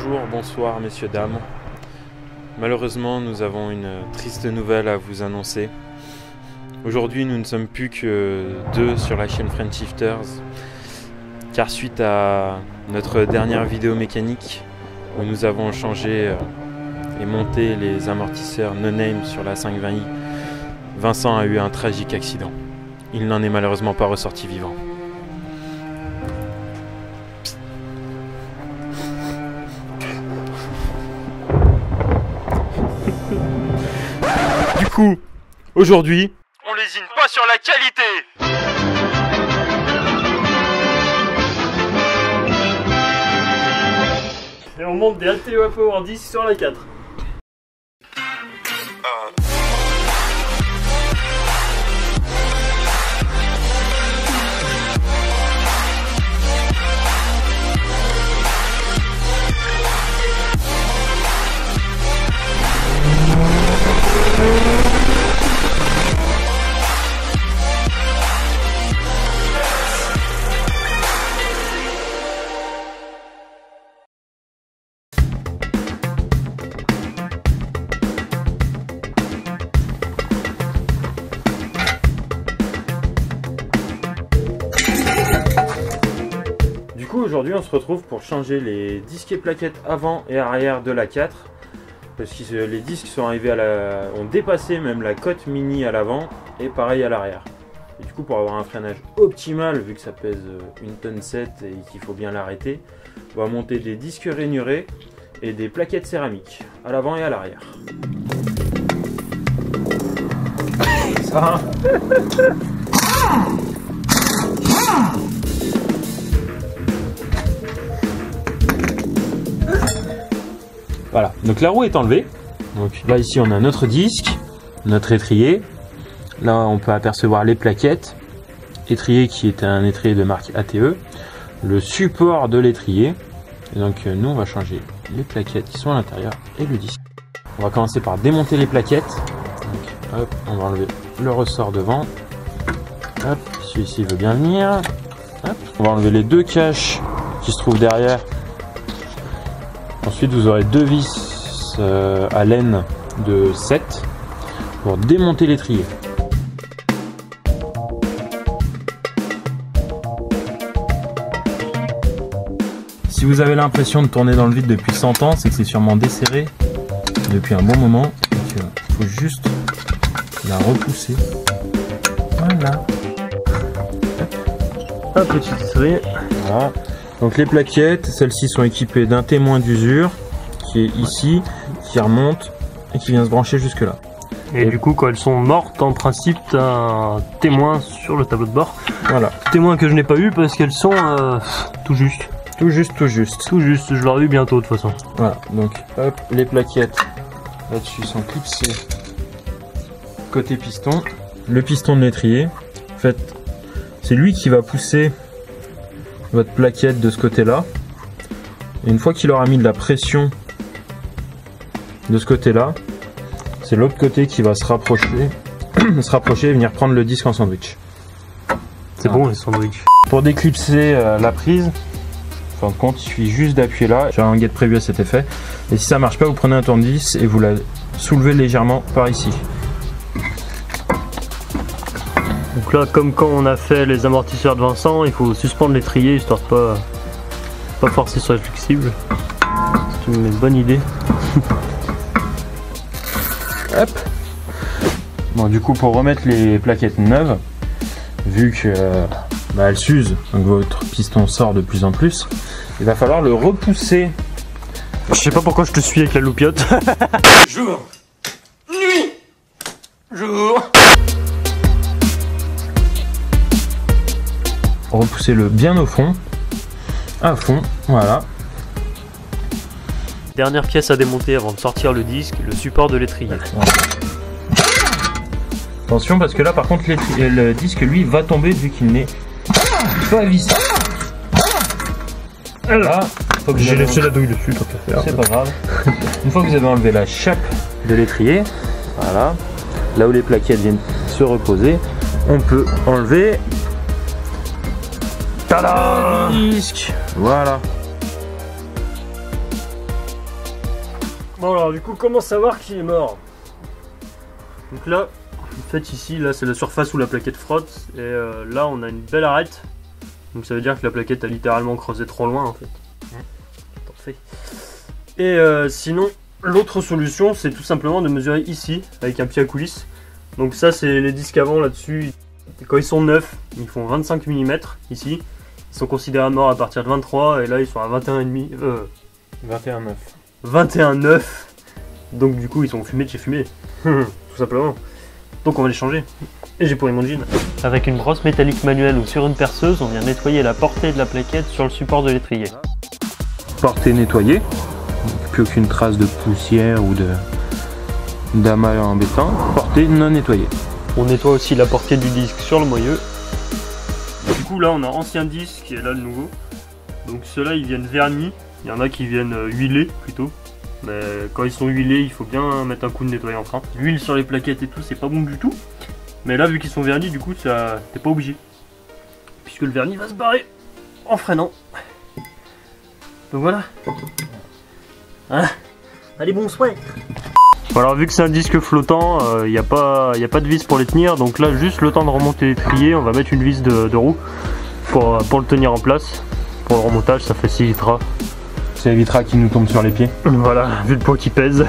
Bonjour, bonsoir messieurs, dames. Malheureusement, nous avons une triste nouvelle à vous annoncer. Aujourd'hui, nous ne sommes plus que deux sur la chaîne French Shifters, car suite à notre dernière vidéo mécanique, où nous avons changé et monté les amortisseurs No Name sur la 520i, Vincent a eu un tragique accident. Il n'en est malheureusement pas ressorti vivant. Du coup, aujourd'hui, on lésine pas sur la qualité. Et on monte des ATEA Power 10 sur la 4. Aujourd'hui, on se retrouve pour changer les disques et plaquettes avant et arrière de la 4 parce que les disques sont arrivés ont dépassé même la cote mini à l'avant et pareil à l'arrière. Et du coup, pour avoir un freinage optimal, vu que ça pèse 1 tonne 7 et qu'il faut bien l'arrêter, on va monter des disques rainurés et des plaquettes céramiques à l'avant et à l'arrière. Ça. Voilà, donc la roue est enlevée. Donc là ici on a notre disque, notre étrier. Là on peut apercevoir les plaquettes. Étrier qui est un étrier de marque ATE. Le support de l'étrier. Et donc nous on va changer les plaquettes qui sont à l'intérieur et le disque. On va commencer par démonter les plaquettes. Donc, hop, on va enlever le ressort devant. Hop, celui-ci veut bien venir. Hop, on va enlever les deux caches qui se trouvent derrière. Ensuite, vous aurez deux vis à laine de 7 pour démonter l'étrier. Si vous avez l'impression de tourner dans le vide depuis 100 ans, c'est que c'est sûrement desserré depuis un bon moment. Il faut juste la repousser. Voilà. Un petit trait. Voilà. Donc les plaquettes, celles-ci sont équipées d'un témoin d'usure qui est ici, qui remonte et qui vient se brancher jusque là. Et du coup, quand elles sont mortes, en principe, tu as un témoin sur le tableau de bord. Voilà. Témoin que je n'ai pas eu parce qu'elles sont tout juste. Tout juste, tout juste. Tout juste, je l'aurai eu bientôt de toute façon. Voilà, donc hop, les plaquettes là-dessus sont clipsées côté piston. Le piston de l'étrier, en fait, c'est lui qui va pousser votre plaquette de ce côté-là. Et une fois qu'il aura mis de la pression de ce côté-là, c'est l'autre côté qui va se rapprocher et venir prendre le disque en sandwich. C'est bon les sandwichs. Pour déclipser la prise, en fin de compte, il suffit juste d'appuyer là. J'ai un guide prévu à cet effet. Et si ça marche pas, vous prenez un tournevis et vous la soulevez légèrement par ici. Donc là, comme quand on a fait les amortisseurs de Vincent, il faut suspendre l'étrier histoire de pas forcer sur les flexibles. C'est une bonne idée. Hop. Bon, du coup, pour remettre les plaquettes neuves, vu que elles s'usent, donc votre piston sort de plus en plus, il va falloir le repousser. Je sais pas pourquoi je te suis avec la loupiote. Jour, nuit, jour. Repoussez-le bien au fond, à fond, voilà. Dernière pièce à démonter avant de sortir le disque, le support de l'étrier. Voilà. Attention parce que là par contre le disque lui va tomber vu qu'il n'est pas vissé. Là, j'ai laissé la douille dessus, tant qu'à faire. C'est pas grave. Une fois que vous avez enlevé la chape de l'étrier, voilà, là où les plaquettes viennent se reposer, on peut enlever le disque. Voilà. Bon alors du coup comment savoir qu'il est mort? Donc là, en fait ici, là c'est la surface où la plaquette frotte et là on a une belle arête. Donc ça veut dire que la plaquette a littéralement creusé trop loin en fait. Parfait. Et sinon, l'autre solution c'est tout simplement de mesurer ici avec un pied à coulisse. Donc ça c'est les disques avant là-dessus. Quand ils sont neufs, ils font 25 mm ici. Ils sont considérés morts à partir de 23 et là ils sont à 21,5. 21,9. 21,9. Donc du coup ils sont fumés de chez fumé. Tout simplement. Donc on va les changer. Et j'ai pourri mon jean. Avec une brosse métallique manuelle ou sur une perceuse, on vient nettoyer la portée de la plaquette sur le support de l'étrier. Portée nettoyée. Plus aucune trace de poussière ou d'amas embêtant. Portée non nettoyée. On nettoie aussi la portée du disque sur le moyeu. Du coup là on a ancien disque et là le nouveau. Donc ceux-là ils viennent vernis. Il y en a qui viennent huilés plutôt. Mais quand ils sont huilés, il faut bien mettre un coup de nettoyant frein. L'huile sur les plaquettes et tout, c'est pas bon du tout. Mais là, vu qu'ils sont vernis, du coup, ça, t'es pas obligé. Puisque le vernis va se barrer en freinant. Donc voilà. Hein, allez, bon souhait. Alors vu que c'est un disque flottant, il n'y a pas de vis pour les tenir. Donc là, juste le temps de remonter l'étrier, on va mettre une vis de roue pour le tenir en place. Pour le remontage, ça facilitera. Ça évitera qu'il nous tombe sur les pieds. Voilà, vu le poids qui pèse.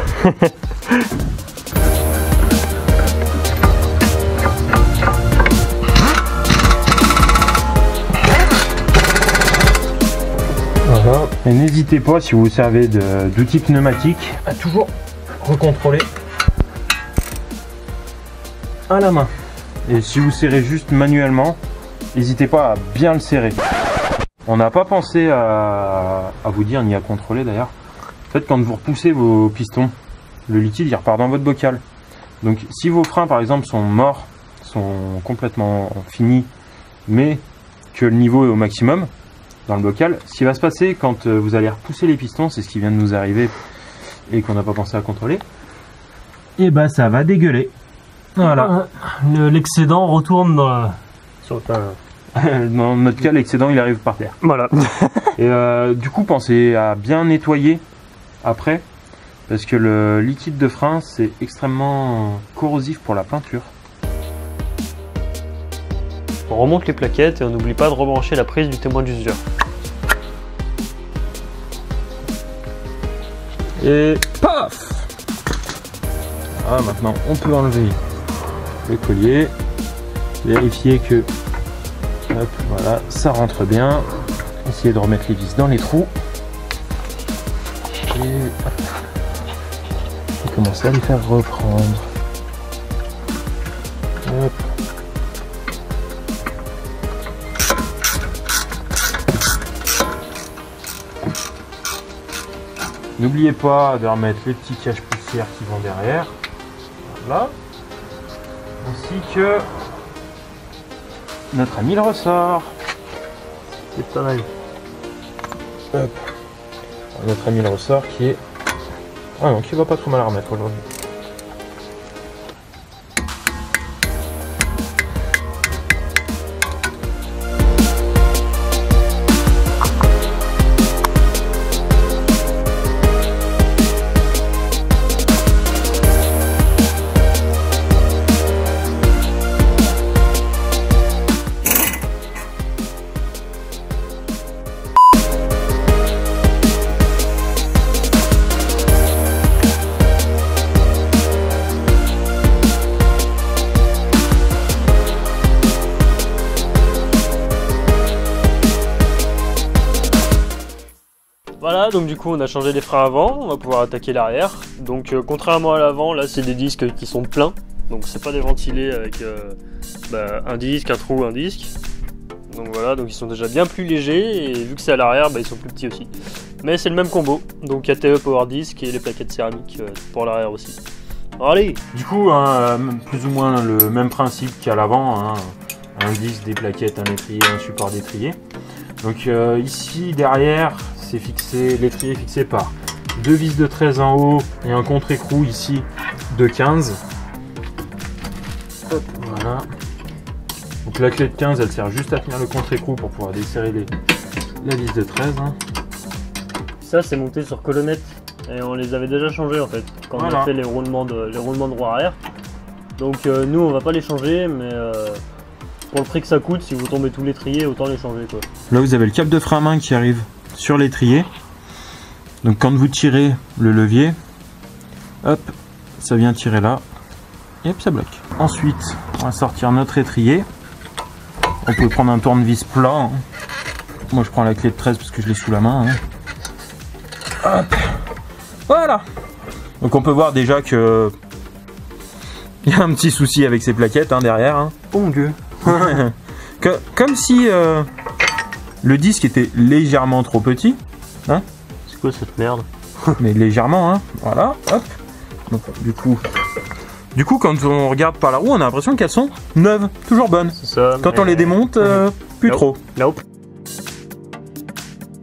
Voilà. Et n'hésitez pas, si vous vous servez d'outils pneumatiques, à toujours recontrôler à la main. Et si vous serrez juste manuellement, n'hésitez pas à bien le serrer. On n'a pas pensé à vous dire ni à contrôler d'ailleurs. En fait, quand vous repoussez vos pistons, le liquide il repart dans votre bocal. Donc si vos freins par exemple sont morts, sont complètement finis, mais que le niveau est au maximum dans le bocal, ce qui va se passer quand vous allez repousser les pistons, c'est ce qui vient de nous arriver et qu'on n'a pas pensé à contrôler, et bah ça va dégueuler. Voilà. L'excédent retourne sur le tas. Dans notre cas, l'excédent il arrive par terre. Voilà. Et du coup, pensez à bien nettoyer après, parce que le liquide de frein c'est extrêmement corrosif pour la peinture. On remonte les plaquettes et on n'oublie pas de rebrancher la prise du témoin d'usure. Et paf! Ah, maintenant on peut enlever le collier, vérifier que hop, voilà, ça rentre bien, essayer de remettre les vis dans les trous et, hop, et commencer à les faire reprendre. Hop. N'oubliez pas de remettre les petits caches poussières qui vont derrière, voilà, ainsi que notre ami le ressort. C'est pas mal. Hop. Notre ami le ressort qui est... Ah non, qui va pas trop mal à remettre aujourd'hui. Voilà, donc du coup on a changé les freins avant, on va pouvoir attaquer l'arrière. Donc contrairement à l'avant, là c'est des disques qui sont pleins, donc c'est pas des ventilés avec un disque, un trou, un disque. Donc voilà, donc ils sont déjà bien plus légers et vu que c'est à l'arrière, ils sont plus petits aussi. Mais c'est le même combo, donc ATE Power Disc et les plaquettes céramiques pour l'arrière aussi. Alors, allez! Du coup, plus ou moins le même principe qu'à l'avant, un disque, des plaquettes, un étrier, un support d'étrier. Donc ici derrière, c'est fixé, l'étrier est fixé par deux vis de 13 en haut et un contre-écrou ici de 15. Hop, voilà. Donc la clé de 15, elle sert juste à tenir le contre-écrou pour pouvoir desserrer la vis de 13. Ça c'est monté sur colonnette Et on les avait déjà changés en fait, quand on Voilà. a fait les roulements de roue arrière. Donc nous on va pas les changer, mais pour le prix que ça coûte, si vous tombez tous l'étrier, autant les changer quoi. Là vous avez le câble de frein à main qui arrive sur l'étrier. Donc quand vous tirez le levier, hop, ça vient tirer là. Et hop, ça bloque. Ensuite, on va sortir notre étrier. On peut prendre un tournevis plat. Hein. Moi je prends la clé de 13 parce que je l'ai sous la main. Hein. Hop. Voilà. Donc on peut voir déjà que il y a un petit souci avec ces plaquettes hein, derrière. Hein. Oh mon dieu. Comme si le disque était légèrement trop petit. Hein. C'est quoi cette merde? Mais légèrement, hein. Voilà. Hop. Donc du coup, quand on regarde par la roue, on a l'impression qu'elles sont neuves, toujours bonnes. C'est ça. Quand on les démonte, plus trop. Nope.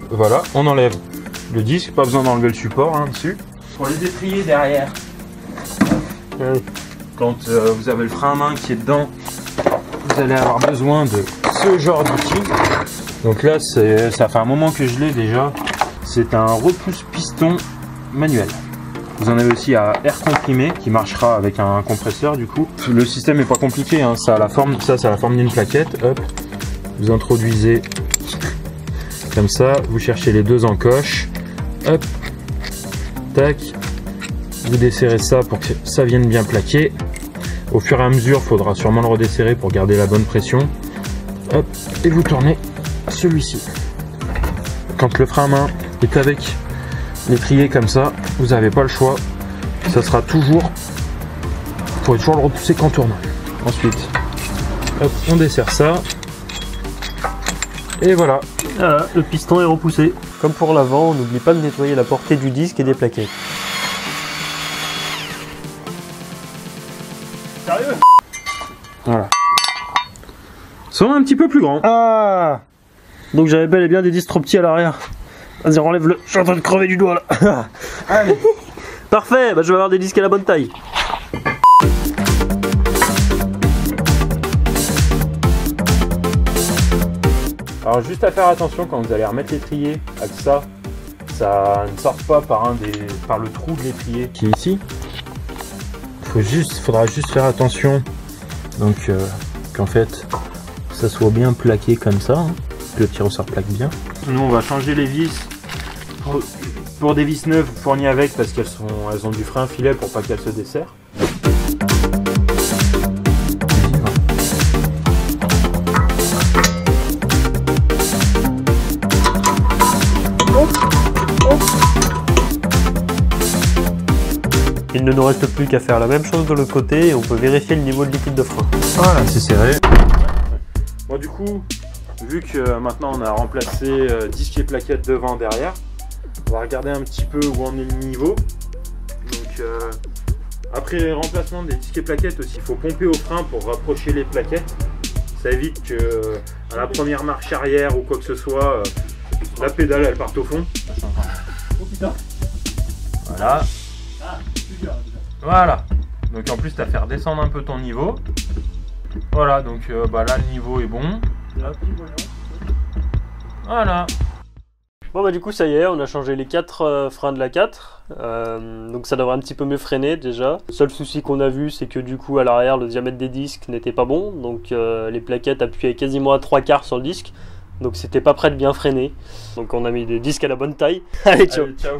Voilà, on enlève le disque, pas besoin d'enlever le support hein, dessus. Pour les étriers derrière, quand vous avez le frein à main qui est dedans, vous allez avoir besoin de ce genre d'outil. Donc là, ça fait un moment que je l'ai déjà. C'est un repousse-piston manuel. Vous en avez aussi à air comprimé qui marchera avec un compresseur du coup. Le système est pas compliqué, hein. Ça a la forme, ça a la forme d'une plaquette. Hop, vous introduisez comme ça, vous cherchez les deux encoches. Hop, tac. Vous desserrez ça pour que ça vienne bien plaquer. Au fur et à mesure, il faudra sûrement le redesserrer pour garder la bonne pression. Hop, et vous tournez celui-ci. Quand le frein à main est avec l'étrier comme ça, vous n'avez pas le choix. Ça sera toujours, vous pourrez toujours le repousser qu'en tournant. Ensuite, hop, on dessert ça. Et voilà. Voilà, le piston est repoussé. Comme pour l'avant, on n'oublie pas de nettoyer la portée du disque et des plaquettes. Sérieux? Voilà. Sont un petit peu plus grands. Ah! Donc j'avais bel et bien des disques trop petits à l'arrière. Vas-y, enlève-le. Je suis en train de crever du doigt là. Allez. Parfait, bah, je vais avoir des disques à la bonne taille. Alors juste à faire attention quand vous allez remettre l'étrier à que ça ne sorte pas par le trou de l'étrier qui est ici. Faudra juste faire attention donc qu'en fait ça soit bien plaqué comme ça, hein, que le petit ressort plaque bien. Nous on va changer les vis pour des vis neuves fournies avec parce qu'elles ont du frein filet pour pas qu'elles se desserrent. Il ne nous reste plus qu'à faire la même chose de l'autre côté et on peut vérifier le niveau de liquide de frein. Voilà, c'est serré. Bon du coup, vu que maintenant on a remplacé disque et plaquettes devant, derrière, on va regarder un petit peu où en est le niveau. Donc après les remplacements des disques et plaquettes aussi, il faut pomper au frein pour rapprocher les plaquettes. Ça évite que à la première marche arrière ou quoi que ce soit, la pédale elle parte au fond. Oh putain. Voilà. Voilà. Donc en plus tu as fait redescendre un peu ton niveau. Voilà, donc là le niveau est bon. Voilà. Bon bah du coup ça y est, on a changé les 4 freins de la 4. Donc ça devrait un petit peu mieux freiner déjà. Le seul souci qu'on a vu, c'est que du coup à l'arrière le diamètre des disques n'était pas bon. Donc les plaquettes appuyaient quasiment à 3/4 sur le disque. Donc c'était pas prêt de bien freiner. Donc on a mis des disques à la bonne taille. Allez, ciao. Allez, ciao.